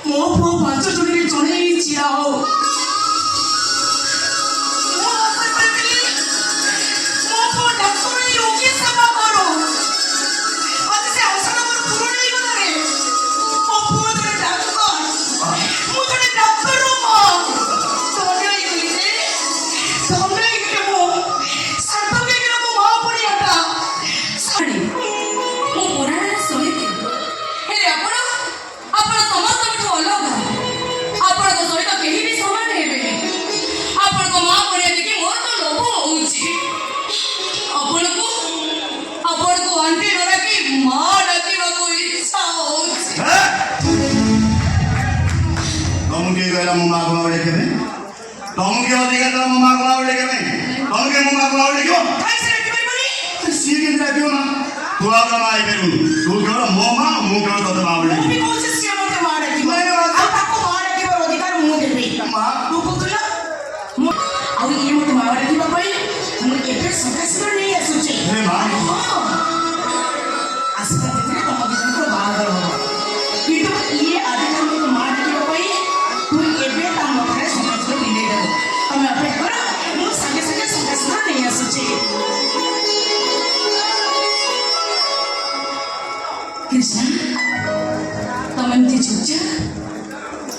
ମୋ ପୁଅ 5 ଜଣରେ ଜଣେ ଛିଡ଼ା ହଉ।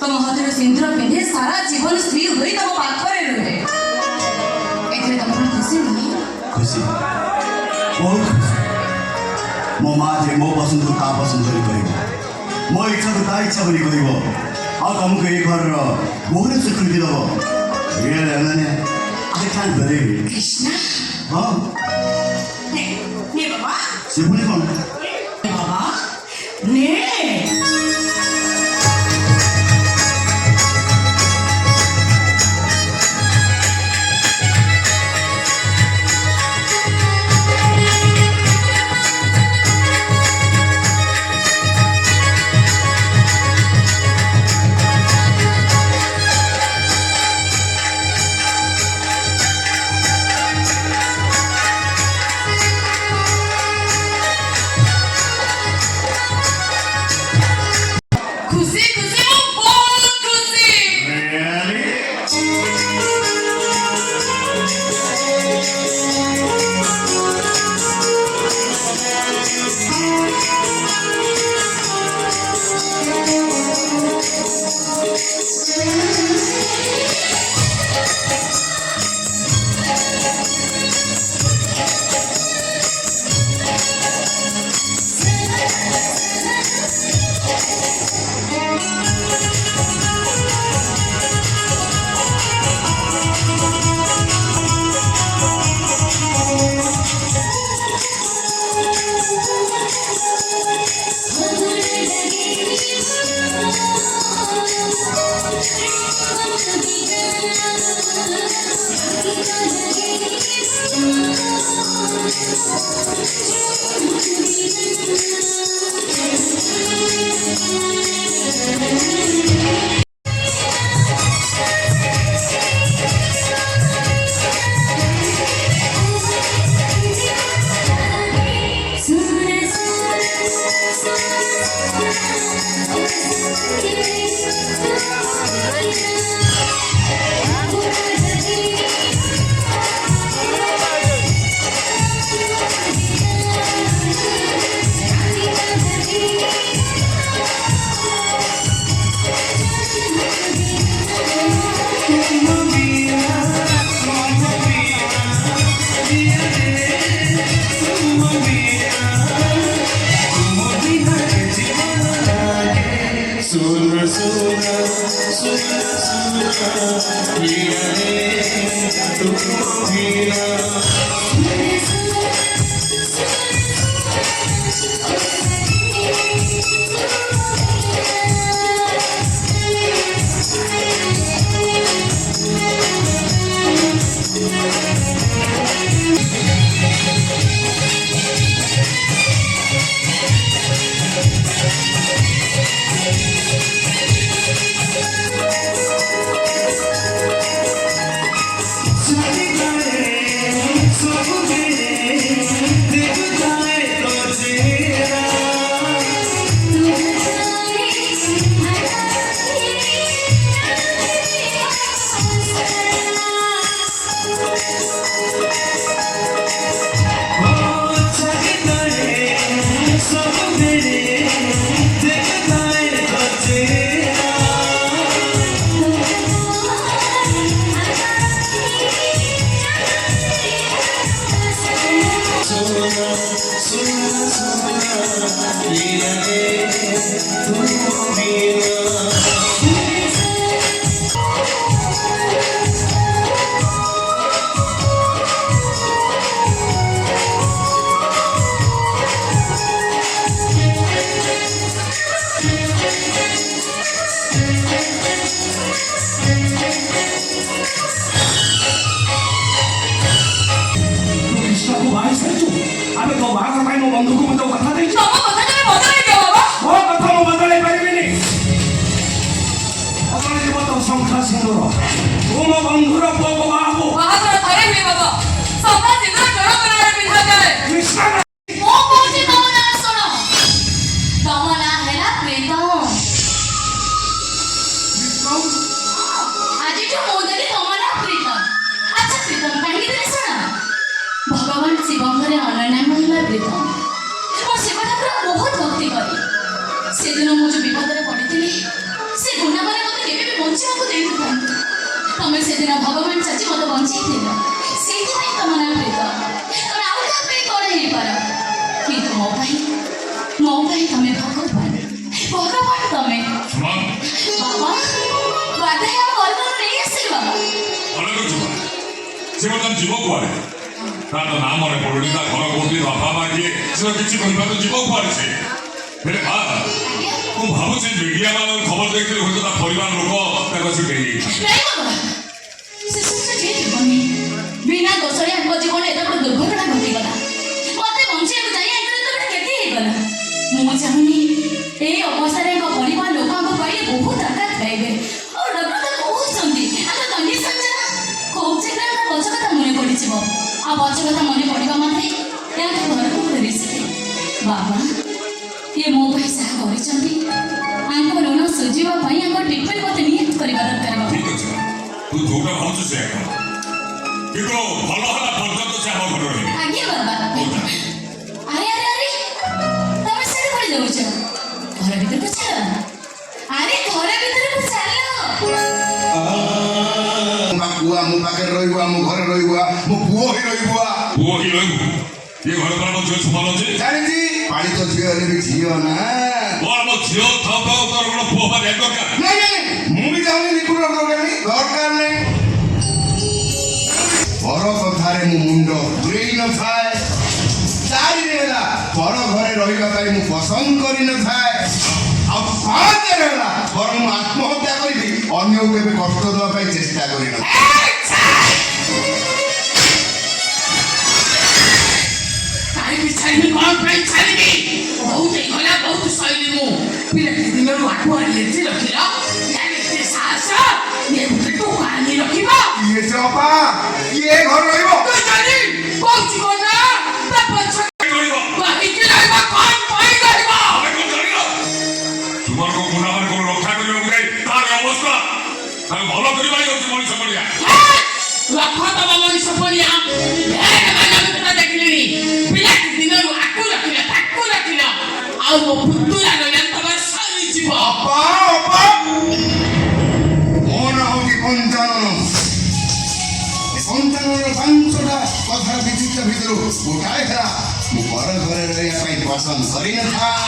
तुम हाथ सिंदूर पिंधे सारा जीवन स्त्री हुई तुम पाखरे रहे एथरे तुम खुशी नहीं खुशी बहुत खुशी मो माँ जे मो पसंद को ता पसंद करी मो इच्छा को ता इच्छा करी आ तुमको ये घर बहुत स्वीकृति दब ये मैंने क्या करेगी कृष्ण हाँ ने बाबा शिवनी कौन बाबा ने कृष्णको भाइ साइछु आमे तो बाघ पाइ म बन्धुको मुझे कथा देइछु ତମ କଥା ତମେ ବଦଳେଇ ଦିଅ ବାବା। ମୋ କଥା ମୁଁ ବଦଳେଇ ପାରିବିନି ବଦଳେଇ ଯିବ ତ ଶଙ୍ଖା ସିନ୍ଦୁର ତୁ ମୋ ବନ୍ଧୁର ପୁଅକୁ ବାହାବୁ ବାହାଘର ଥରେ ହୁଏ ବାବା। ସଭା ସିନ୍ଦୁର ଜଣକରରେ ପିନ୍ଧାଯାଏ। କୃଷ୍ଣ ମୁଁ କହୁଛି ତମ ନାଁ ଶୁଣ। ତମ ନାଁ ହେଲା ପ୍ରୀତମ। ଆଜିଠୁ ମୁଁ ଦେଲି ତମ ନାଁ ପ୍ରୀତମ। ଆଚ୍ଛା ପ୍ରୀତମ କାହିଁକି ଦେଲି ଶୁଣ। ଭଗବାନ ଶିବଙ୍କର ଅନ୍ୟ ନାମ ହେଲା ପ୍ରୀତମ। ମୁଁ ଶିବ ଠାକୁର ବହୁତ ଭକ୍ତି କରେ। ସେଦିନ ମୁଁ ଯୋଉ ବିପଦରେ ପଡ଼ିଥିଲି ସେ ଗୁଣ୍ଡାମାନେ ମୋତେ କେବେ ବି ବଞ୍ଚିବାକୁ ଦେଇନଥାନ୍ତି। ତମେ ସେଦିନ ଭଗବାନ ଚାଚି ମୋତେ ବଞ୍ଚେଇଥିଲ। ସେଇଥିପାଇଁ ତମ ନାଁ ପ୍ରୀତମ। ତମେ ଆଉ କାହା ପାଇଁ କଣ ହେଇପାର କିନ୍ତୁ ମୋ ପାଇଁ ତମେ ଭଗବାନ। ଭଗବାନ ତମେ। ବାବା ବାଧାଇ ଆମ ଘରକୁ ନେଇ ଆସିଲି ବାବା। ସେ ବର୍ତ୍ତମାନ ଯିବ କୁଆଡେ ତାର ତ ନାଁ ମନେ ପଡୁନି ତା ଘର କୋଉଠି ବାପା ମା କିଏ ସେ କିଛି କହିପାରୁ ଯିବ କୁଆଡେ ସେ ହେଲେ ମା ଆଜ୍ଞା ମୁଁ ଭାବୁଛି ମିଡିଆ ମାନଙ୍କୁ ଖବର ଦେଇଥିଲି ହୁଏତ ତା ପରିବାର ଲୋକ ତାକୁ ଆସି ନେଇଯାଇଥାନ୍ତି ନାଇଁ ବାବା ସେ ସୁସ୍ଥ ଯିଏ ଜୀବନି ବିନା ଦୋଷରେ ଆଙ୍କ ଜୀବନ ଏତେ ବଡ଼ ଦୁର୍ଘଟଣା ଘଟିଗଲା। ମୋତେ ବଞ୍ଚେଇବାକୁ ଯାଇ ଆଙ୍କର ଏତେ କ୍ଷତି ହେଇଗଲା। ମୁଁ ଚାହୁଁନି ଏଇ ଅବସ୍ଥାରେ ଆଙ୍କ ପରିବାର ଲୋକ ଆଙ୍କ ପାଇଲେ ବହୁତ ଆଘାତ ପାଇବେ। ଆଉ ଡକ୍ଟର କହୁଛନ୍ତି ଆଙ୍କ କଣ୍ଡିସନ ଯାହା କହୁଛି ନା ପଛ କଥା ମନେ ପଡ଼ିଯିବ। ଆଉ ପଛ କଥା ମନେ ପଡ଼ିବା ମାତ୍ରେ ୟାଙ୍କ ଘରକୁ ଫେରିଯିବେ। ବାବା ଇଏ ମୋ ପାଇଁ ଯାହା କରିଛନ୍ତି ଆଙ୍କ ଋଣ ସୁଝିବା ପାଇଁ ଆଙ୍କ ଟ୍ରିଟମେଣ୍ଟ ମୋତେ ନିହାତି କରିବା ଦରକାର ବାବା। ଠିକ ଅଛି ତୁ ଯୋଉଟା ଭାବୁଛୁ ସେ କିନ୍ତୁ ଭଲ ହେଲା ପର୍ଯ୍ୟନ୍ତ ସେ ଆମ ଘରେ ରହିବେ ଆଜ୍ଞା ବାବା। ଆରେ ଆରେ ଆରେ ତମେ ସେଠି କୁଆଡ଼େ ଯାଉଛ? ଘର ଭିତରକୁ ଚାଲ। ଆରେ ଘର ଭିତରକୁ ଚାଲ। ପୁଅ ଆମ ପାଖରେ ରହିବ ଆମ ଘରେ ରହିବ ମୋ ପୁଅ ହିଁ ରହିବ ପୁଅ ହିଁ ରହିବୁ ଏ ଘର ଦ୍ୱାରା ମୋ ଝିଅ ସମାନ ଅଛି ଜାଣିଛି ପାଣି ତ ଝିଅ ହେଲେ ବି ଝିଅ ନା ମୋର ମୋ ଝିଅ ଥାଉ ଥାଉ ତୋର ଗୋଟେ ପୁଅ ବା ନିହାତି ଦରକାର ନାଇଁ ନାଇଁ ମୁଁ ବି ଚାହୁଁନି ନିପୁଣ ଦରକାର ନାହିଁ ପର କଥାରେ ମୁଁ ମୁଣ୍ଡ ପୁରେଇ ନଥାଏ ଚାରିରେ ହେଲା ପର ଘରେ ରହିବା ପାଇଁ ମୁଁ ପସନ୍ଦ କରିନଥାଏ ଆଉ ପାଞ୍ଚରେ ହେଲା ବରଂ ମୁଁ ଆତ୍ମହତ୍ୟା କରିବି ଅନ୍ୟକୁ କେବେ କଷ୍ଟ ଦେବା ପାଇଁ ଚେଷ୍ଟା କରିନଥାଏ ଛାଡ଼ିବି କ'ଣ ପାଇଁ ଛାଡ଼ିବି ବହୁତ ହେଇଗଲା ବହୁତ ଶୈଳୀ ମୁଁ ପିଲାଟି ଦିନରୁ ଆଗୁଆ ଲେଜି ରଖିଲ ଏତେ ସାହସ ଇଏ ଗୋଟେ ଟୋକା ଆଣି ରଖିବ ଇଏ ସେ ଅପା ଇଏ ଘରେ ରହିବ ତୁ ଜାଣି କହୁଛି କ'ଣ ନା ତା ପଛ ରହିବ କହିକି ରହିବ କ'ଣ ପାଇଁ ରହିବ ଆମେ କଣ ଜାଣିଲ ତୁମର ଗୁଣ୍ଡାମାନେ କଣ ରକ୍ଷା କରିବାକୁ ଯାଇ ତାର ଅବସ୍ଥା ତାକୁ ଭଲ କରିବା ହିଁ ହେଉଛି ମଣିଷ ପଡ଼ିଆ ରଖ ତମ ମଣିଷ ପଡ଼ିଆ ଦେଖିଲିଣି ପିଲାଟି ଦିନରୁ ଆକୁ ରଖିଲ ତାକୁ ରଖିଲ ଆଉ ମୋ ପୁତୁରା ରହିଲା ତମର ସରିଯିବ ଅପା ଅପା ମୋ ନାଁ ହଉଛି ପଞ୍ଚାନନ ପଞ୍ଚାନନର 5ଟା କଥାର ବିଚିତ୍ର ଭିତରୁ ଗୋଟାଏ ହେଲା ମୁଁ ପର ଘରେ ରହିବା ପାଇଁ ପସନ୍ଦ କରିନଥାଏ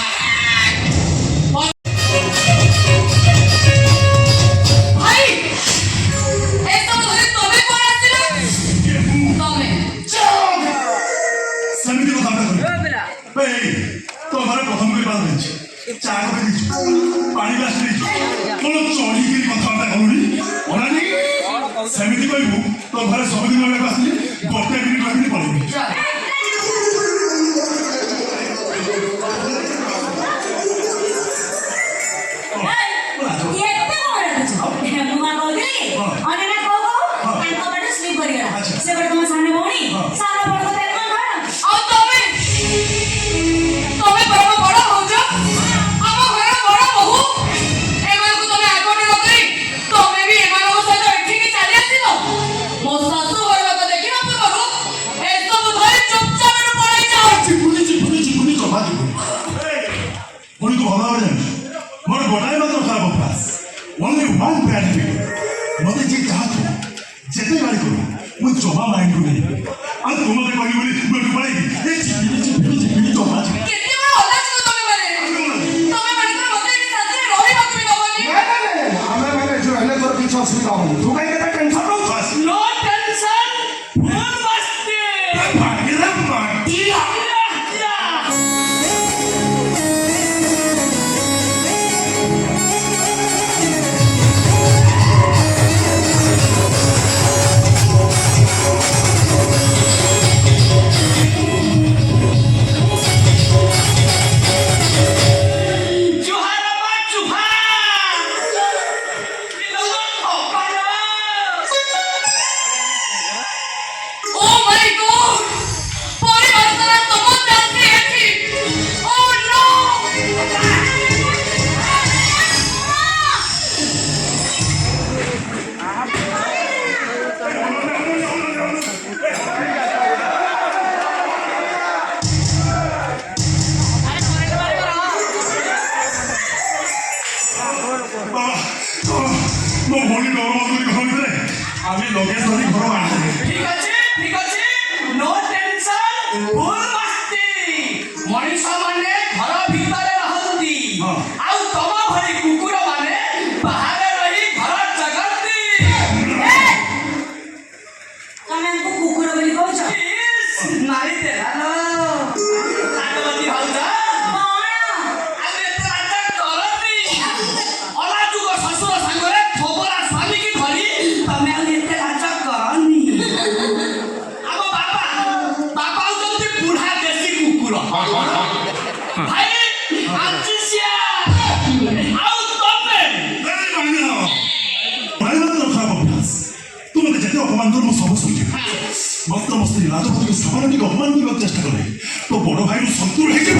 ଭାଇ ଏସବୁ ଧରି ତମେ କ'ଣ ଆସିଲ? ତମେ ସେମିତି କଥାବାର୍ତ୍ତା କରିବି ତୋ ଘରେ ପ୍ରଥମ କରି ବାଦ ଦେଇଛି ଚା କପେ ଦେଇଛୁ ପାଣି ଗ୍ଲାସ ଦେଇଛୁ କ'ଣ ଚଢ଼ିକିରି କଥାବାର୍ତ୍ତା କରୁନି ଅନାନି ସେମିତି କହିବୁ ତୋ ଘରେ ସବୁଦିନ ରହିବାକୁ ଆସିଲି ଗୋଟେ ମିନିଟ୍ ରହିକି ପଳେଇବି ଏତେ କଣ ରାଗୁଛ? ମୁଁ କଣ କହୁଥିଲି କି? ଅନେନା କହୁ କହୁ ତାଙ୍କ ବାଟେ ସ୍ଲିପ୍ କରିଗଲା। ସେ ଗୋଟେ ତମ ସାନ ଭଉଣୀ ସାନ ବଡ଼ କଥା କଣ କଣ? ଆଉ ତମେ ପରମ ବଡ଼ ହଉଛ ଆମ ଘର ବଡ଼ ବୋହୂ ଏମାନଙ୍କୁ ତମେ ଆଗରେ ରଖି ତମେ ବି ଏମାନଙ୍କ ସହିତ ଏଠିକି ଚାଲି ଆସିବ ମୋ ଶାଶୁ ଘର ଲୋକ ଦେଖିବା ପୂର୍ବରୁ ଏସବୁ ଧରି ବାବା ମୋ ଭଉଣୀ ଗୌରବନ୍ତୀ ଘର ଭିତରେ ଆମେ ଲଗେଜ ଧରି ଘର ବାହାରେ ঠিক আছে নো টেনশন ফুল মস্তি মଣିଷ ମାନେ ଘର ଭିତରେ ରହନ୍ତି ହଁ। ଆଉ ତମ ଭଳି କୁକୁର ମାନେ ବାହାରେ ରହି ଘର ଜଗନ୍ତି ତମେ ଆମକୁ କୁକୁର ବୋଲି କହୁଛ ମାରି ଦେଲା ରାଜବତୀ ଭାଉଜ କଣ ଆଉ ଏତେ ରାଜା କରନ୍ତି ଅଲାଜୁକ ଶ୍ୱଶୁର ସାଙ୍ଗରେ ଥୋବରା ସ୍ୱାମୀକି ଧରି ତମେ ଆଉ ଏତେ ରାଜା କରନି ଆମ ବାପା ହଉଛନ୍ତି ବୁଢା ଦେଶୀ କୁକୁର ଭାଇ ଆଜିସିଆ ଆଉ ତମେ ପ୍ରାୟତଃ ଖରାପ ଅଭ୍ୟାସ ତୁ ମୋତେ ଯେତେ ଅପମାନ କରୁ ମୁଁ ସବୁ ଶୁଣିବି ମତ ମୋ ସ୍ତ୍ରୀ ରାଜପତିକୁ ସାମାନ୍ୟ ଟିକେ ଅପମାନ କରିବାକୁ ଚେଷ୍ଟା କଲେ ତୋ ବଡ଼ ଭାଇରୁ ସନ୍ତୁଳ ହେଇଯିବ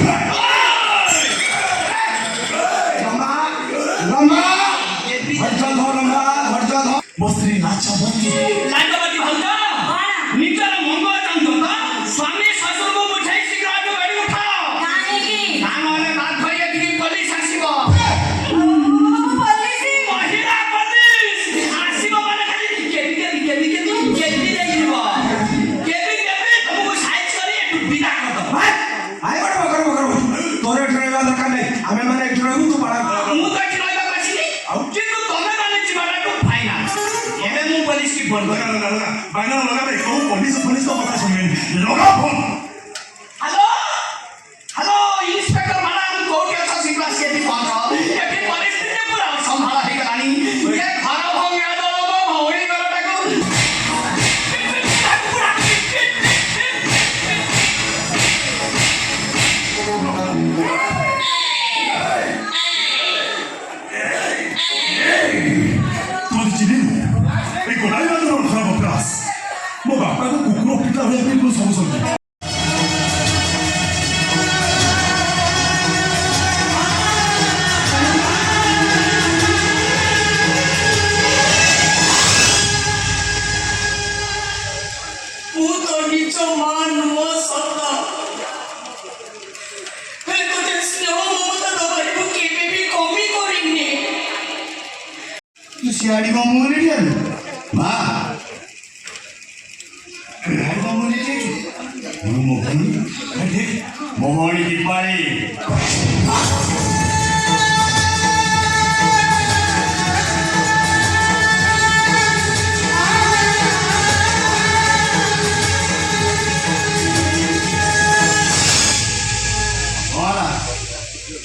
ମୋ ସ୍ତ୍ରୀ ନାଚବତୀ ରାଜବତୀ ଭାଉଜ ନିଜର ମଙ୍ଗଳ ଚାହୁଁଛ ତ ସ୍ୱାମୀ ଶ୍ୱଶୁରଙ୍କୁ ବୁଝାଇ ଶୀଘ୍ର ଆଗ ଗାଡ଼ି ଉଠାଅ କାହିଁକି ତା ନହେଲେ ବାଧ୍ୟ ହେଇକି ପୋଲିସ ଆସିବ ପୋଲିସ ମହିଳା ପୋଲିସ ଆସିବ ମାନେ ଖାଲି କେବି ଦେଇଯିବ କେବି ତମକୁ ସାଇଜ କରି ଏଠୁ ବିଦା କରିଦବ ତୋର ଏଠି ରହିବା ଦରକାର ନାହିଁ ଆମେ ମାନେ ଏଠି ରହିବୁ ତୁ ପାଳା ମୁଁ ତ ଏଠି ରହିବାକୁ ଆସିନି କିନ୍ତୁ ତମେ ମାନେ ଯିବାଟାକୁ ଫାଇନାଲ ଏବେ ମୁଁ ପୋଲିସ କି ଫୋନ କରିବି ବାଇନା ଲଗାବେ କୋଉ ପୋଲିସ କଥା ଶୁଣିବେନି ଲଗା ଫୋନ ହ୍ୟାଲୋ ଇନ୍ସପେକ୍ଟର ମ୍ୟାଡାମ କୋଉଠି ଅଛ ଶୀଘ୍ର ଆସି ଏଠି ପହଞ୍ଚ ଏଠି ପରିସ୍ଥିତି ପୁରା ଅସମ୍ଭାଳ ହେଇଗଲାଣି ଏ ଘର ଭଙ୍ଗା ଦଳ ମୋ ଭଉଣୀ ଘରଟାକୁ ତୁମେ ଚିହ୍ନିଲୁ এই গোড়াই বাজারের খারাপ অভ্যাস ମୋ ବାପାକୁ କୁକୁର ପିଟା ଭଳିଆ କରି ମୁଁ ସବୁ ଶୁଣିଛି ମୁଁ ତ ନିଜ ମା ନୁହଁ ସତ ହେଲେ ତୋତେ ସ୍ନେହ ମମତା ଦବାରେ ମୁଁ କେବେ ବି କମି କରିନି ତୁ ସିଆଡ଼ି କ'ଣ ମୁହଁରେ ଠିଆଲୁ ମା ସିଆଡ଼ି କ'ଣ ମୁହଁରେ ଠିଆଛୁ ମୋ ଭଉଣୀ ମୋ ଭଉଣୀ ଦୀପାଳି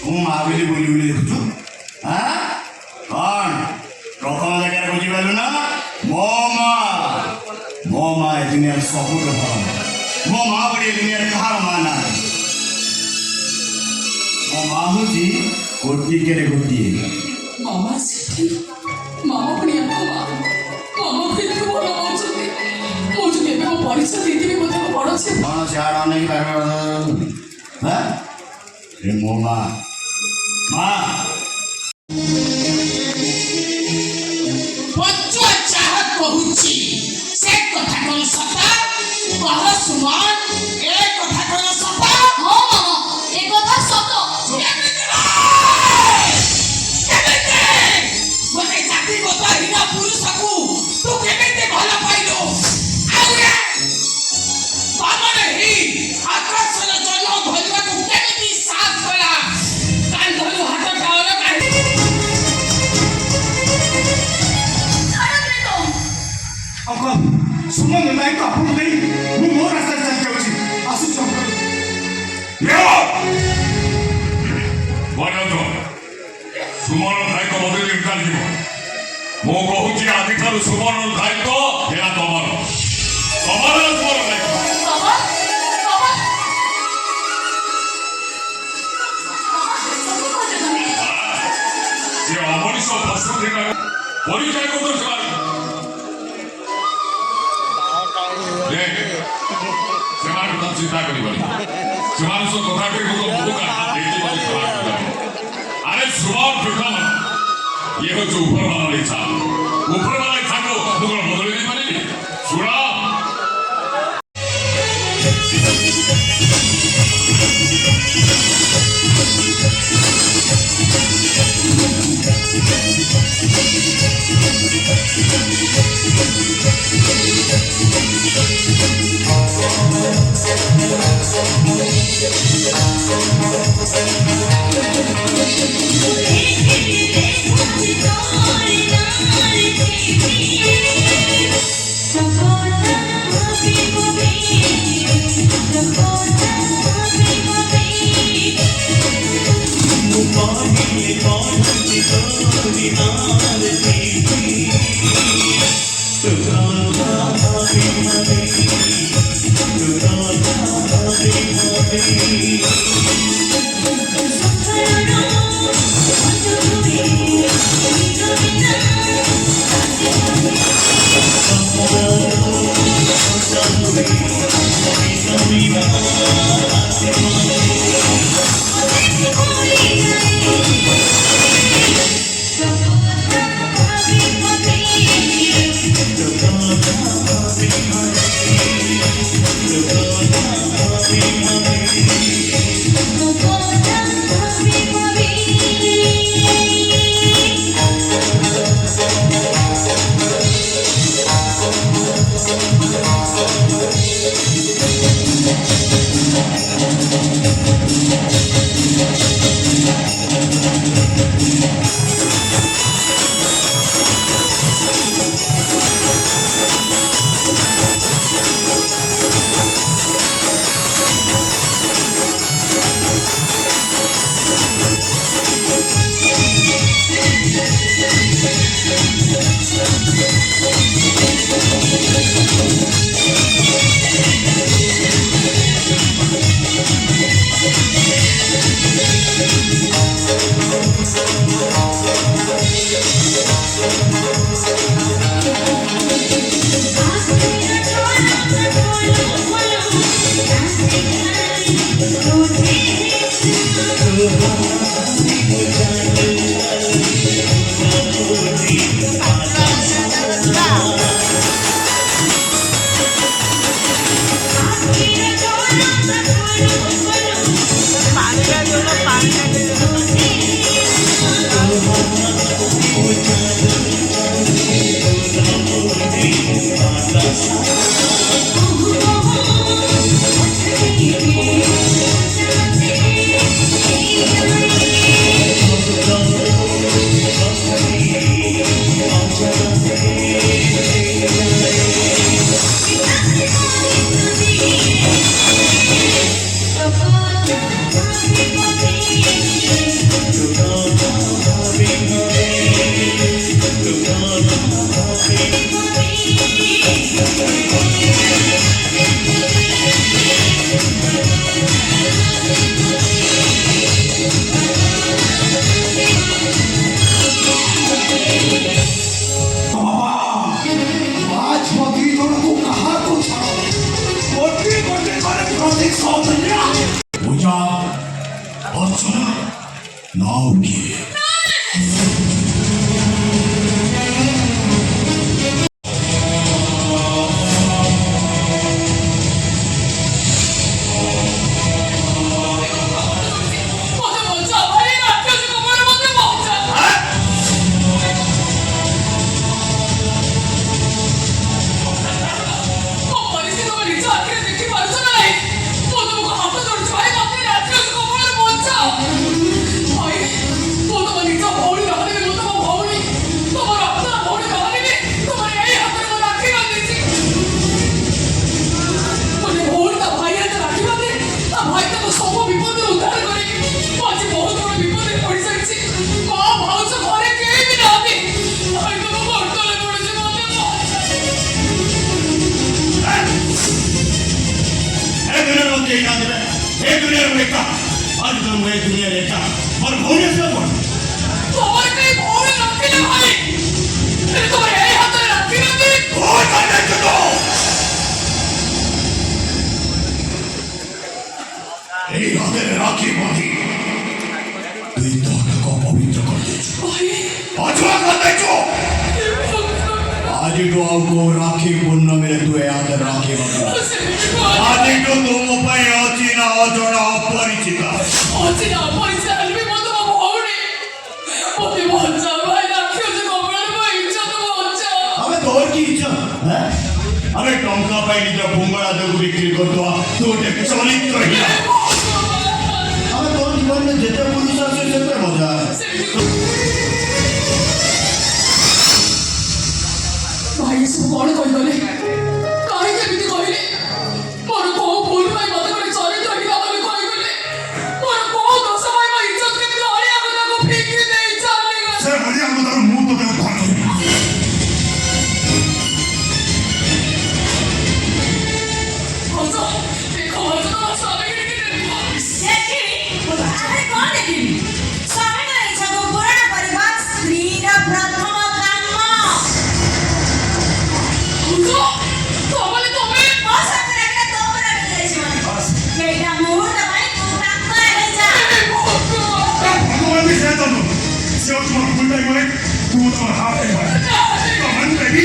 ମୁଁ ମା ବୋଲି ବୁଲି ଦେଖୁଛୁ ହଁ କ'ଣ ପ୍ରଥମ ଜାଗାରେ ବୁଝିପାରିଲୁ ନା ମୋ ମା ଏ ଦୁନିଆର ସବୁଠୁ ଭଲ ମୋ ମା ଭଳି ଏ ଦୁନିଆରେ କାହାର ମା ନାହିଁ ମୋ ମା ହେଉଛି ଗୋଟିଏ ମାମା ସେଠି ମାମା ପୁଣି ଆମ ମା ମାମା କେତେ ଭଲ ପାଉଛନ୍ତି ମୁଁ ଯଦି ଏବେ ମୋ ପରୀକ୍ଷା ଦେଇଥିବି ମୋତେ ମୋ ବଡ଼ ଝିଅ କ'ଣ ସିଆଡ଼ ଅନେଇକି ହଁ ଏ ମୋ ମା ପଞ୍ଚୁଆ ଯାହା କହୁଛି ସେ କଥା କ'ଣ ସତ କହ ସୁମନ ଏ କଥା କ'ଣ ସତ ହଁ ମାମା ଏ କଥା ସତ ଗୋଟେ ଜାତିଗତ ହୀନ ପୁରୁଷକୁ ତୁ କେମିତି ଭଲ ପାଇଲୁ ଆଉ ବାମନ ହେଇ ଆକାଶର ଜନ ଧରିବାକୁ କେମିତି ସାଥ କଲା କାନ୍ଧରୁ ହାତ ଟାଉର ଅଙ୍କଲ ସୁମନ ନାୟକ ଆପଣଙ୍କୁ ନେଇ ମୁଁ ମୋ ରାସ୍ତାରେ ଚାଲି ଯାଉଛି ଆସୁଛି ଅଙ୍କଲ ସୁମନ ଦାୟିତ୍ୱ ବଦଳି ଚାଲିଯିବ ମୁଁ କହୁଛି ଆଜିଠାରୁ ସୁମନ ଦାୟିତ୍ୱ ଏହା ତମର ସୁମନ ଦାୟିତ୍ୱ ବାବା ବାବା ସତ କହୁଛ ତମେ ସେ ଅମଣିଷ ପଶୁ ଦିନ ପରିଚୟ କରୁଛ ସେମାନଙ୍କୁ ତ ଚିନ୍ତା କରିବନି ସେମାନଙ୍କ ସହ କଥା କରି ଆରେ ସୁମନ ଟୁଟନ ଇଏ ହଉଛି ଉପରବାଲାର ଇଚ୍ଛା ଉପରବାଲା ଇଚ୍ଛାକୁ ମୁଁ କ'ଣ ବଦଳି ଦେଇପାରିବି ଶୁଣ पूजा अर्चना नाव की ମୋତେ ବଞ୍ଚା ଭାଇ ରାକ୍ଷସ କବଳ ମୋତେ ବଞ୍ଚା ମୋ ପରିସ୍ଥିତି ତମେ ନିଜ ଆଖିରେ ଦେଖି ପାରୁଛ ନା ନାହିଁ ମୁଁ ତୁମକୁ ହାତ ଯୋଡୁଛି ଭାଇ ମୋତେ ରାକ୍ଷସ କବଳ ବଞ୍ଚା ଭାଇ ମୁଁ ତମ ନିଜ ଭଉଣୀ ନହେଲେ ମୁଁ ତମ ଭଉଣୀ ତମ ରକ୍ତର ଭଉଣୀ ନହେଲେ ତମର ଏଇ ହାତରେ ମୋ ରାକ୍ଷୀ ବାନ୍ଧିଛି ଗୋଟେ ଭଉଣୀ ତା ଭାଇ ହାତରେ ରାକ୍ଷୀ ବାନ୍ଧେ ତା ଭାଇ ତାକୁ ସବୁ ବିପଦରୁ ଉଦ୍ଧାର କରେ ମୁଁ ଆଜି ବହୁତ ବଡ଼ ବିପଦରେ ପଡ଼ିସାରିଛି ମା ଭାଉଜ ଘରେ କେହି ବି ନାହାନ୍ତି ଭାଇ ତମ ବର୍ତ୍ତମାନ ପଡ଼ିଛି ମୋତେ ए दुनिया में मुझे याद है ए दुनिया में का आज तो मैं दुनिया देखा और भौने से बोल ତମର କେହି ଭଉଣୀ ନଥିଲେ ଭାଇ ହେଲେ ତମର ଏଇ ହାତରେ ରାକ୍ଷୀ ବାନ୍ଧି ओ जाने चलो ए राधे राखी बांधी तू तो को पवित्र कर दे ଭାଇ अजवा कर दे जो आज तो आपको राखी पुण्य मेरे तू याद राखी बांधी ସେମିତି କୁହ आज तो तुम पे अचिना अजड़ा अपरिचित ଅଛି ନା ପଇସା ହେଲେ ବି ମୁଁ ତମ ଭଉଣୀ ମୋତେ ବଞ୍ଚା ଭାଇ ରାକ୍ଷସ କବଳରେ ମୋ ଇଜ୍ଜତ ବଞ୍ଚା हमें तोर की इच्छा है हमें टंका पाई निज बुंगड़ा देव बिक्री कर दो तू एक चरित्र ही हमें तोर जीवन में जेते पुरुष आसे सेते मजा ଭାଇ ସବୁ କଣ କହିଗଲେ କାହିଁକି ଏମିତି କହିଲେ ମୋର କୋଉ ଭୁଲ ପାଇଁ ମୋତେ ଗୋଟେ ଚରିତ୍ରହୀନ ବୋଲି କହିଗଲେ ମୋର କୋଉ ଦୋଷ ପାଇଁ ମୋ ଇଜ୍ଜତ କେମିତି ଅଳିଆ ଗଦାକୁ ଫିଙ୍ଗି ଦେଇ ଚାଲିଗଲେ से हरिया को तार मुंह तो देव भाग ଭାଉଜ ଦେଖ ଭାଉଜ ତମ ସ୍ୱାମୀକି ଟିକେ ଦେଖ ଦେଖିବି ଆରେ କଣ ଦେଖିବି ସ୍ୱାମୀର ଇଚ୍ଛାକୁ ପୂରଣ କରିବା ସ୍ତ୍ରୀର ପ୍ରଥମ କାମ ଭାଉଜ ତମେ ମୋ ସାଥିରେ ଏକା ତୋ ଉପରେ ରହିଯାଇଛି ମାନେ ଏଇଟା ମୁହୂର୍ତ୍ତ ପାଇଁ ତୁ ପ୍ରାପ୍ତ ହେଇଯା भगवान भी से तो से तुम भूल गए मैं तू तो हाथ है भाई कमन बेबी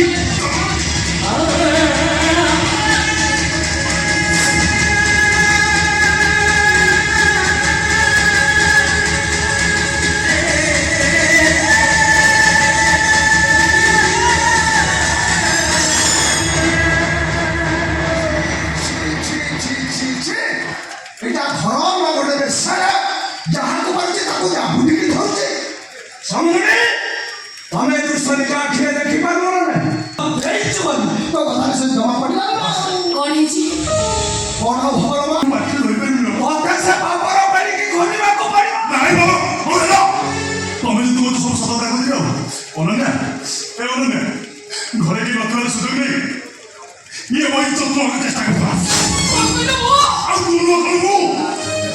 এটা ঘর না গোটে বেশারা যাহাକୁ ପାରୁଛି ତାକୁ ଜାବୁଡ଼ିକି ଧରୁଛି ସମୁଦ୍ରରେ ତମେ ଦୃଶ୍ୟନିକା ଆଖିରେ ଦେଖିପାରୁନ ନା ଦେଇଛୁ ବୋଲି ତୋ କଥାରେ ସେ ଜମା ପଡ଼ିଲା ନା କଣ ହେଇଛି କଣ ଆଉ ଭଗବାନ बाकी लोई पे ମତେ ସେ ପାପର ପାଣିକି ଘୋରିବାକୁ ପଡ଼ିବ नहीं बाबा बोल लो तुम्हें तो तो सब सतता कर दियो अनन्या ए अनन्या घरे के नथवार सुযোগ नहीं ये वही तो तुम चेष्टा करता କହିଲ ମୁଁ ଆଉ ତୁ ନ କଲୁ ମୁଁ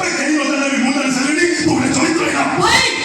କहीं ନଦେଲେ ବି ମୁଁ ଜାଣି ସାରିଲିଣି ତୁ ଗୋଟେ ଚରିତ୍ର ଏଇଟା ଭାଇ